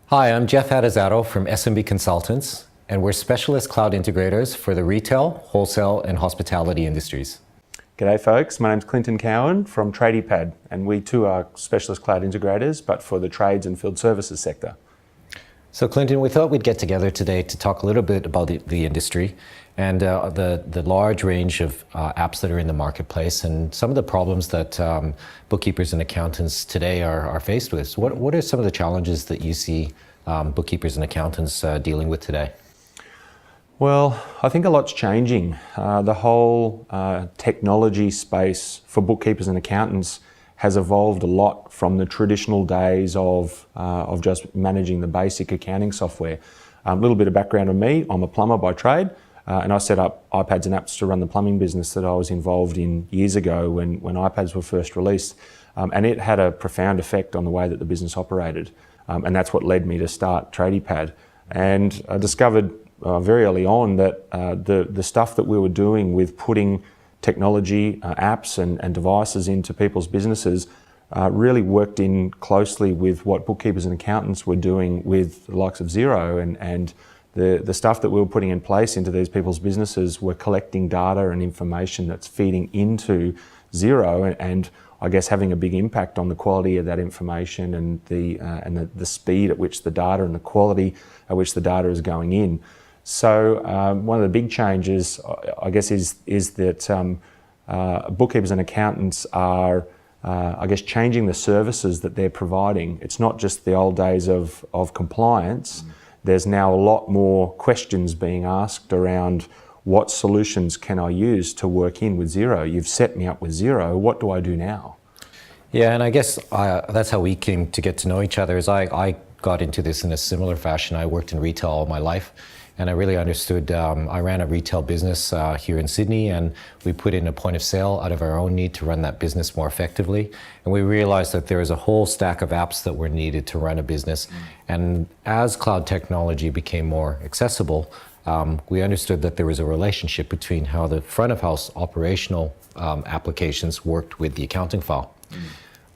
Hi, I'm Jeff Atizado from SMB Consultants, and we're specialist cloud integrators for the retail, wholesale, and hospitality industries. G'day folks, my name's Clinton Cowin from TradiePad, and we too are specialist cloud integrators, but for the trades and field services sector. So Clinton, we thought we'd get together today to talk a little bit about the industry and the large range of apps that are in the marketplace and some of the problems that bookkeepers and accountants today are faced with. So what are some of the challenges that you see bookkeepers and accountants dealing with today? Well, I think a lot's changing. The whole technology space for bookkeepers and accountants has evolved a lot from the traditional days of just managing the basic accounting software. A little bit of background on me, I'm a plumber by trade, and I set up iPads and apps to run the plumbing business that I was involved in years ago when iPads were first released. And it had a profound effect on the way that the business operated. And that's what led me to start TradiePad. And I discovered very early on that the stuff that we were doing with putting technology, apps and devices into people's businesses really worked in closely with what bookkeepers and accountants were doing with the likes of Xero, and the stuff that we were putting in place into these people's businesses were collecting data and information that's feeding into Xero and I guess having a big impact on the quality of that information and the speed at which the data and the quality at which the data is going in. So one of the big changes, I guess, is that bookkeepers and accountants are, I guess, changing the services that they're providing. It's not just the old days of compliance. There's now a lot more questions being asked around what solutions can I use to work in with Xero? You've set me up with Xero, what do I do now? Yeah, and I guess that's how we came to get to know each other. Is I got into this in a similar fashion. I worked in retail all my life. And I really understood, I ran a retail business here in Sydney, and we put in a point of sale out of our own need to run that business more effectively. And we realized that there was a whole stack of apps that were needed to run a business. And as cloud technology became more accessible, we understood that there was a relationship between how the front of house operational applications worked with the accounting file.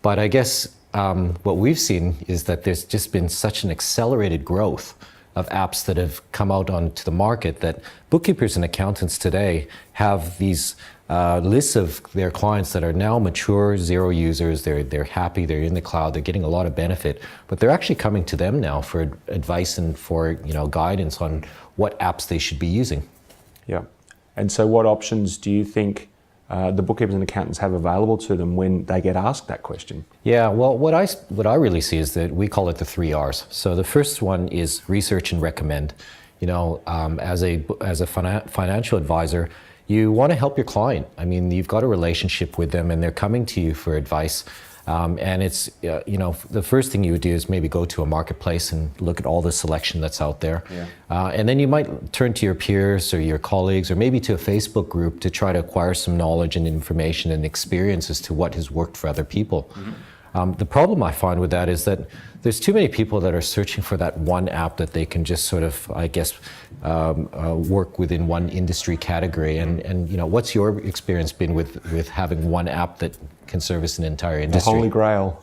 But I guess what we've seen is that there's just been such an accelerated growth of apps that have come out onto the market that bookkeepers and accountants today have these lists of their clients that are now mature Xero users. They're happy, they're in the cloud, they're getting a lot of benefit, but they're actually coming to them now for advice and for guidance on what apps they should be using. Yeah, and so what options do you think the bookkeepers and accountants have available to them when they get asked that question? Yeah, well, what I really see is that we call it the 3 R's. So the first one is research and recommend. As a financial advisor, you want to help your client. I mean, you've got a relationship with them, and they're coming to you for advice. And it's, the first thing you would do is maybe go to a marketplace and look at all the selection that's out there. Yeah. And then you might turn to your peers or your colleagues or maybe to a Facebook group to try to acquire some knowledge and information and experience as to what has worked for other people. Mm-hmm. The problem I find with that is that there's too many people that are searching for that one app that they can just sort of, I guess, work within one industry category. And what's your experience been with having one app that can service an entire industry? The holy grail.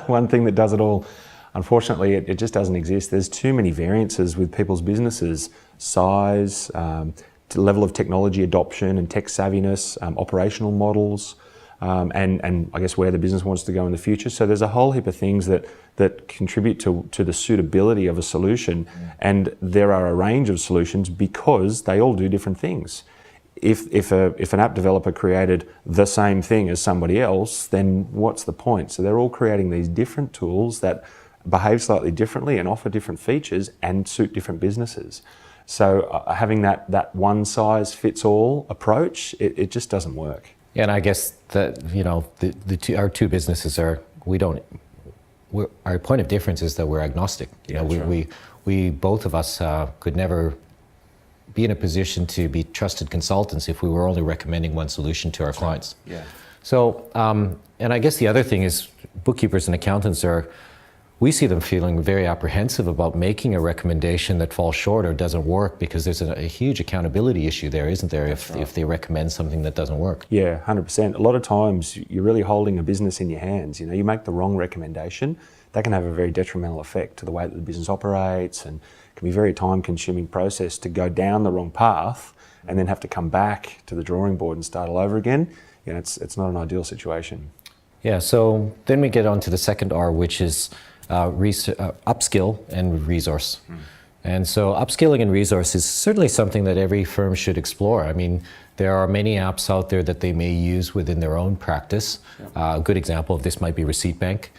One thing that does it all. Unfortunately, it just doesn't exist. There's too many variances with people's businesses, size, level of technology adoption and tech savviness, operational models, and I guess where the business wants to go in the future. So there's a whole heap of things that contribute to the suitability of a solution. And there are a range of solutions because they all do different things. If an app developer created the same thing as somebody else, then what's the point? So they're all creating these different tools that behave slightly differently and offer different features and suit different businesses. So having that one size fits all approach, it just doesn't work. Yeah, and I guess that our two businesses our point of difference is that we're agnostic. We both of us could never be in a position to be trusted consultants if we were only recommending one solution to our clients. Yeah. So, and I guess the other thing is bookkeepers and accountants we see them feeling very apprehensive about making a recommendation that falls short or doesn't work because there's a huge accountability issue there, isn't there, if they recommend something that doesn't work? Yeah, 100%. A lot of times you're really holding a business in your hands. You make the wrong recommendation, that can have a very detrimental effect to the way that the business operates, and can be a very time-consuming process to go down the wrong path and then have to come back to the drawing board and start all over again. It's not an ideal situation. Yeah, so then we get on to the second R, which is upskill and resource. And so upskilling and resource is certainly something that every firm should explore. I mean, there are many apps out there that they may use within their own practice. A good example of this might be Receipt Bank.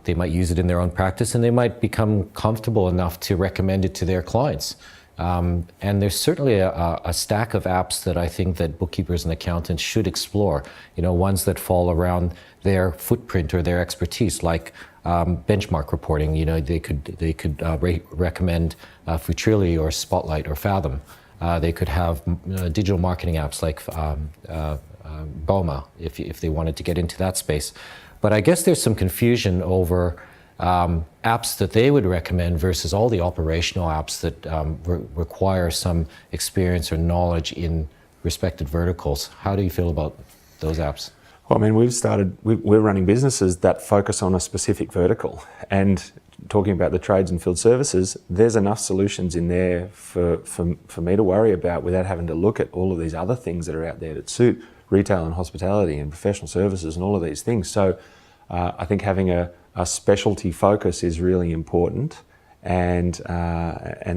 They might use it in their own practice, and they might become comfortable enough to recommend it to their clients. And there's certainly a stack of apps that I think that bookkeepers and accountants should explore. Ones that fall around their footprint or their expertise, like benchmark reporting. They could recommend Futrili or Spotlight or Fathom. They could have digital marketing apps like Boma if they wanted to get into that space. But I guess there's some confusion over apps that they would recommend versus all the operational apps that require some experience or knowledge in respected verticals. How do you feel about those apps? Well, I mean, we're running businesses that focus on a specific vertical, and talking about the trades and field services, there's enough solutions in there for me to worry about without having to look at all of these other things that are out there that suit retail and hospitality and professional services and all of these things. So I think having a specialty focus is really important, and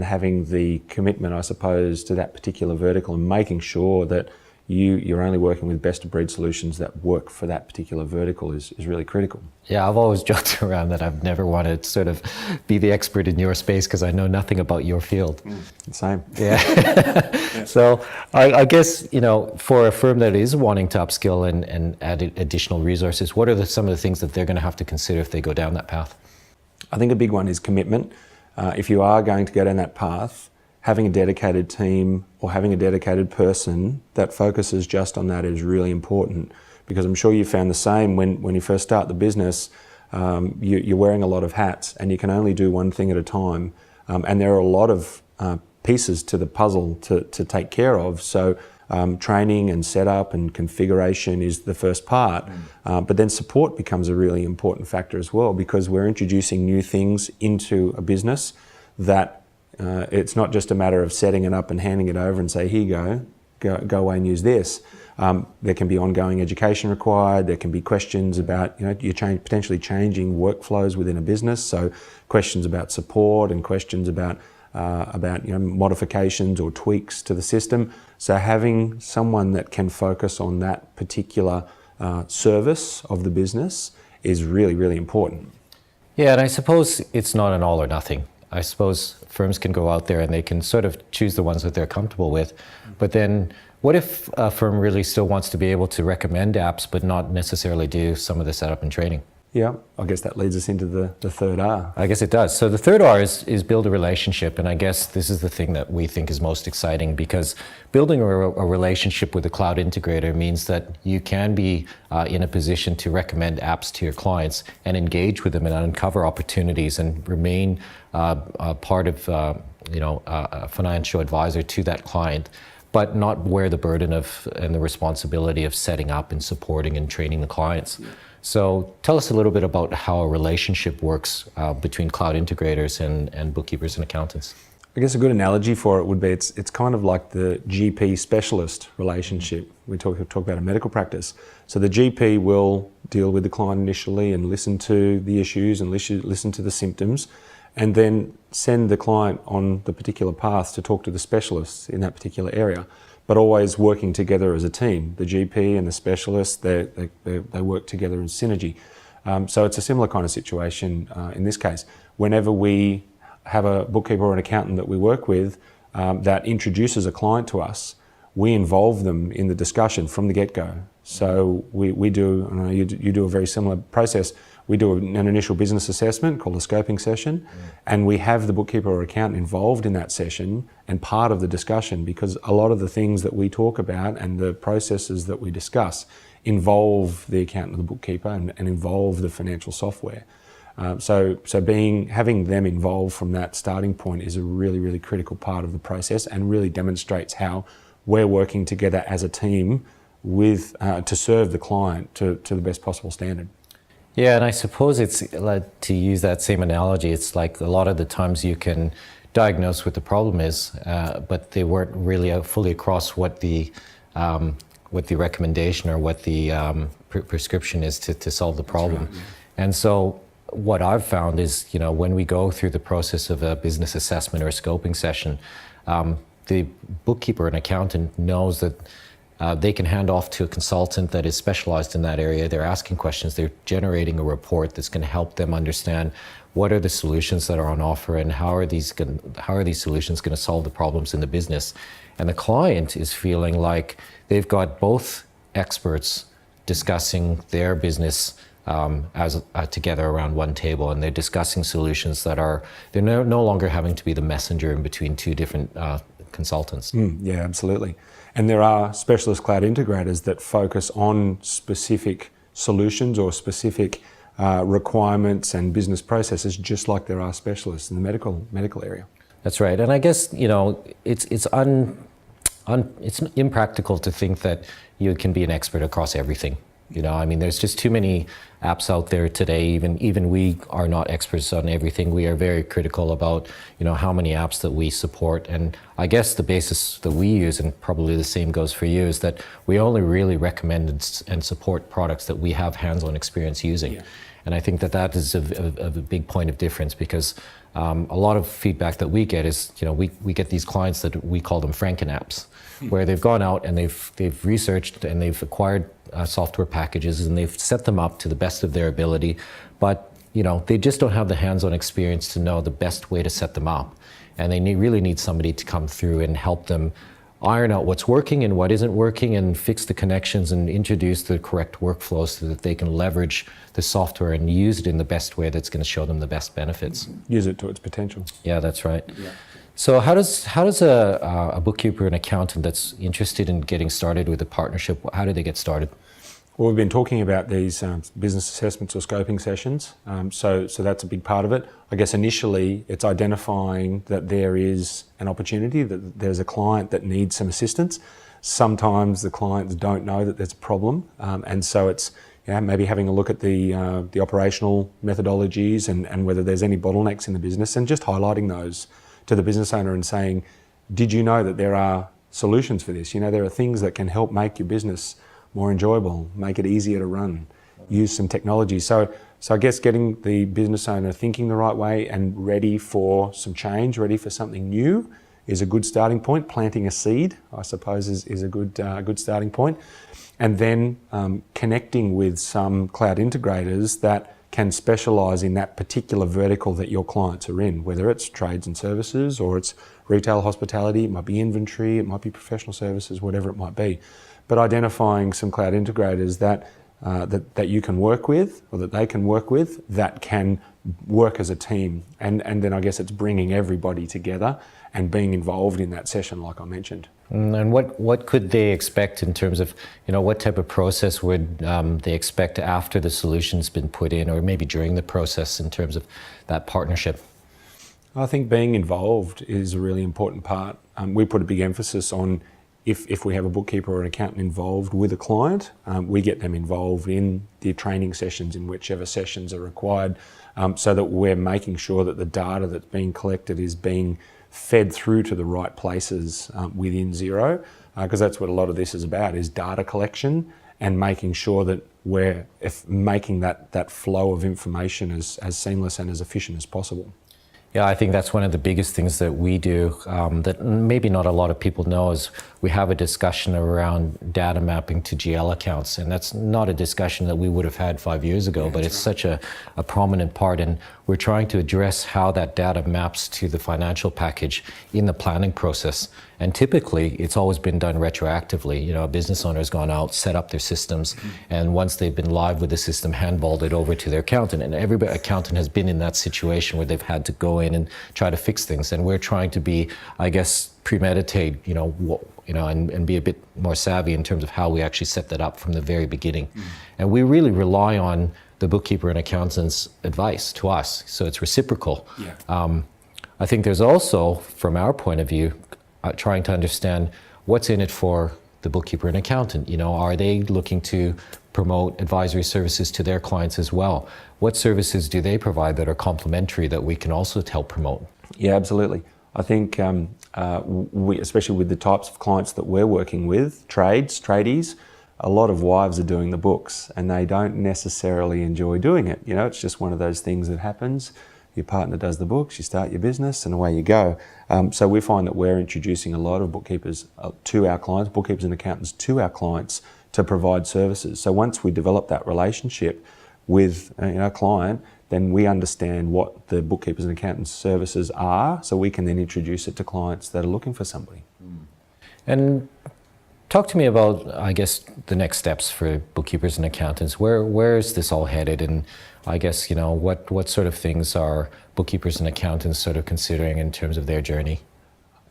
having the commitment, I suppose, to that particular vertical, and making sure that you're only working with best of breed solutions that work for that particular vertical is really critical. Yeah, I've always joked around that I've never wanted to sort of be the expert in your space because I know nothing about your field. Same. Yeah. So I guess, for a firm that is wanting to upskill and add additional resources, what are some of the things that they're going to have to consider if they go down that path? I think a big one is commitment. If you are going to go down that path, having a dedicated team or having a dedicated person that focuses just on that is really important, because I'm sure you found the same when you first start the business. You're wearing a lot of hats and you can only do one thing at a time, and there are a lot of pieces to the puzzle to take care of. So training and setup and configuration is the first part, but then support becomes a really important factor as well, because we're introducing new things into a business that it's not just a matter of setting it up and handing it over and say, here you go away and use this. There can be ongoing education required. There can be questions about, you're potentially changing workflows within a business. So questions about support and questions about modifications or tweaks to the system. So having someone that can focus on that particular service of the business is really, really important. Yeah, and I suppose it's not an all or nothing. I suppose firms can go out there and they can sort of choose the ones that they're comfortable with. But then what if a firm really still wants to be able to recommend apps but not necessarily do some of the setup and training? Yeah, I guess that leads us into the third R. I guess it does. So the third R is build a relationship, and I guess this is the thing that we think is most exciting, because building a relationship with a Cloud Integrator means that you can be in a position to recommend apps to your clients and engage with them and uncover opportunities and remain a part of a financial advisor to that client, but not wear the burden of and the responsibility of setting up and supporting and training the clients. So tell us a little bit about how a relationship works between Cloud Integrators and bookkeepers and accountants. I guess a good analogy for it would be it's kind of like the GP specialist relationship. We talk about a medical practice. So the GP will deal with the client initially and listen to the issues and listen to the symptoms, and then send the client on the particular path to talk to the specialists in that particular area, but always working together as a team. The GP and the specialist, they work together in synergy. So it's a similar kind of situation in this case. Whenever we have a bookkeeper or an accountant that we work with that introduces a client to us, we involve them in the discussion from the get-go. So we do, I know you do a very similar process. We do an initial business assessment called a scoping session, and we have the bookkeeper or accountant involved in that session and part of the discussion, because a lot of the things that we talk about and the processes that we discuss involve the accountant or the bookkeeper and involve the financial software. So having them involved from that starting point is a really, really critical part of the process, and really demonstrates how we're working together as a team with to serve the client to the best possible standard. Yeah, and I suppose it's like, to use that same analogy, it's like a lot of the times you can diagnose what the problem is, but they weren't really fully across what the recommendation or what the prescription is to solve the problem. Right, yeah. And so what I've found is, when we go through the process of a business assessment or a scoping session, the bookkeeper and accountant knows that they can hand off to a consultant that is specialized in that area. They're asking questions, they're generating a report that's going to help them understand what are the solutions that are on offer and how are these solutions going to solve the problems in the business. And the client is feeling like they've got both experts discussing their business together around one table, and they're discussing solutions that they're no longer having to be the messenger in between two different consultants. Yeah, absolutely. And there are specialist cloud integrators that focus on specific solutions or specific requirements and business processes, just like there are specialists in the medical area. That's right. And I guess, it's impractical to think that you can be an expert across everything. There's just too many apps out there today. Even we are not experts on everything. We are very critical about, how many apps that we support. And I guess the basis that we use, and probably the same goes for you, is that we only really recommend and support products that we have hands-on experience using. Yeah. And I think that is a big point of difference, because a lot of feedback that we get is, we get these clients that we call them Franken apps, where they've gone out and they've researched and they've acquired software packages and they've set them up to the best of their ability, but they just don't have the hands-on experience to know the best way to set them up, and they really need somebody to come through and help them iron out what's working and what isn't working, and fix the connections and introduce the correct workflows so that they can leverage the software and use it in the best way that's going to show them the best benefits. Use it to its potential. Yeah, that's right. Yeah. So how does a bookkeeper and accountant that's interested in getting started with a partnership, how do they get started? Well, we've been talking about these business assessments or scoping sessions, so that's a big part of it. I guess initially it's identifying that there is an opportunity, that there's a client that needs some assistance. Sometimes the clients don't know that there's a problem, and so it's maybe having a look at the operational methodologies and whether there's any bottlenecks in the business, and just highlighting those to the business owner and saying, did you know that there are solutions for this? There are things that can help make your business more enjoyable, make it easier to run, use some technology. So I guess getting the business owner thinking the right way and ready for some change, ready for something new, is a good starting point. Planting a seed, I suppose, is a good starting point. And then connecting with some cloud integrators that can specialise in that particular vertical that your clients are in, whether it's trades and services or it's retail hospitality, it might be inventory, it might be professional services, whatever it might be. But identifying some cloud integrators that you can work with, or that they can work with, that can work as a team. And then I guess it's bringing everybody together and being involved in that session, like I mentioned. And what could they expect in terms of, what type of process would they expect after the solution's been put in, or maybe during the process in terms of that partnership? I think being involved is a really important part. We put a big emphasis on if we have a bookkeeper or an accountant involved with a client, we get them involved in the training sessions, in whichever sessions are required, so that we're making sure that the data that's being collected is being fed through to the right places within Xero, because that's what a lot of this is about, is data collection and making sure that we're making that flow of information as seamless and as efficient as possible. Yeah, I think that's one of the biggest things that we do that maybe not a lot of people know, is we have a discussion around data mapping to GL accounts, and that's not a discussion that we would have had 5 years ago, but it's such a prominent part, and we're trying to address how that data maps to the financial package in the planning process. And typically, it's always been done retroactively. A business owner has gone out, set up their systems, and once they've been live with the system, handballed it over to their accountant. And every accountant has been in that situation where they've had to go in and try to fix things. And we're trying to be, I guess, premeditate, and be a bit more savvy in terms of how we actually set that up from the very beginning. And we really rely on the bookkeeper and accountant's advice to us, so it's reciprocal. Yeah. I think there's also, from our point of view, trying to understand what's in it for the bookkeeper and accountant? Are they looking to promote advisory services to their clients as well? What services do they provide that are complementary that we can also help promote? Yeah, absolutely. I think we, especially with the types of clients that we're working with, tradies, a lot of wives are doing the books and they don't necessarily enjoy doing it. It's just one of those things that happens. Your partner does the books, you start your business, and away you go. So we find that we're introducing a lot of bookkeepers to our clients, bookkeepers and accountants to our clients to provide services. So once we develop that relationship with our client, then we understand what the bookkeepers and accountants services are, so we can then introduce it to clients that are looking for somebody. And talk to me about, I guess, the next steps for bookkeepers and accountants. Where is this all headed? And I guess, what sort of things are bookkeepers and accountants sort of considering in terms of their journey?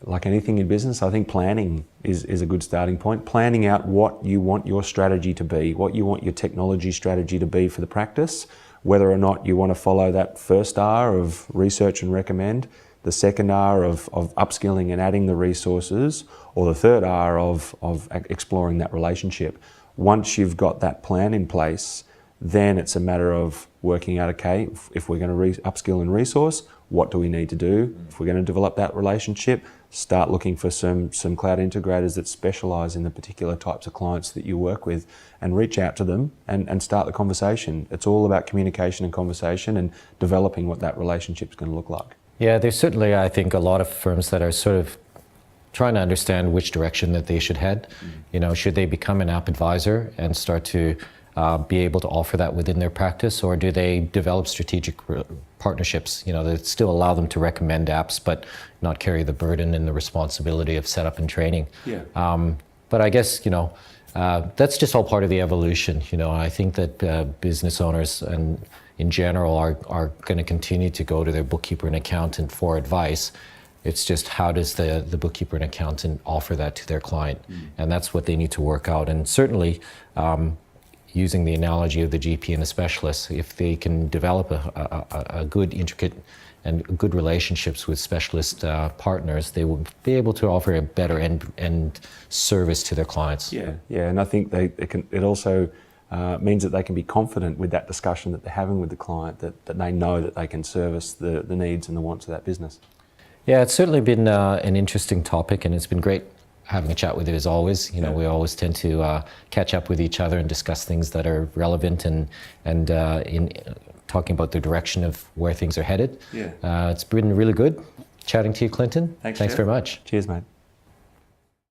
Like anything in business, I think planning is a good starting point. Planning out what you want your strategy to be, what you want your technology strategy to be for the practice, whether or not you want to follow that first R of research and recommend, the second R of upskilling and adding the resources, or the third R of exploring that relationship. Once you've got that plan in place, then it's a matter of working out, okay, if we're going to upskill and resource, what do we need to do? If we're going to develop that relationship, start looking for some cloud integrators that specialise in the particular types of clients that you work with, and reach out to them and start the conversation. It's all about communication and conversation and developing what that relationship is going to look like. Yeah, there's certainly, I think, a lot of firms that are sort of trying to understand which direction that they should head. Should they become an app advisor and start to be able to offer that within their practice, or do they develop strategic partnerships, that still allow them to recommend apps but not carry the burden and the responsibility of setup and training? Yeah. But I guess, that's just all part of the evolution. I think that business owners and in general are going to continue to go to their bookkeeper and accountant for advice. It's just how does the bookkeeper and accountant offer that to their client? And that's what they need to work out. And certainly, using the analogy of the GP and the specialist, if they can develop a good, intricate and good relationships with specialist partners, they will be able to offer a better end service to their clients. Yeah, and I think it also means that they can be confident with that discussion that they're having with the client, that they know that they can service the needs and the wants of that business. Yeah, it's certainly been an interesting topic, and it's been great having a chat with you as always. We always tend to catch up with each other and discuss things that are relevant and in talking about the direction of where things are headed. Yeah. It's been really good chatting to you, Clinton. Thanks very much. Cheers, mate.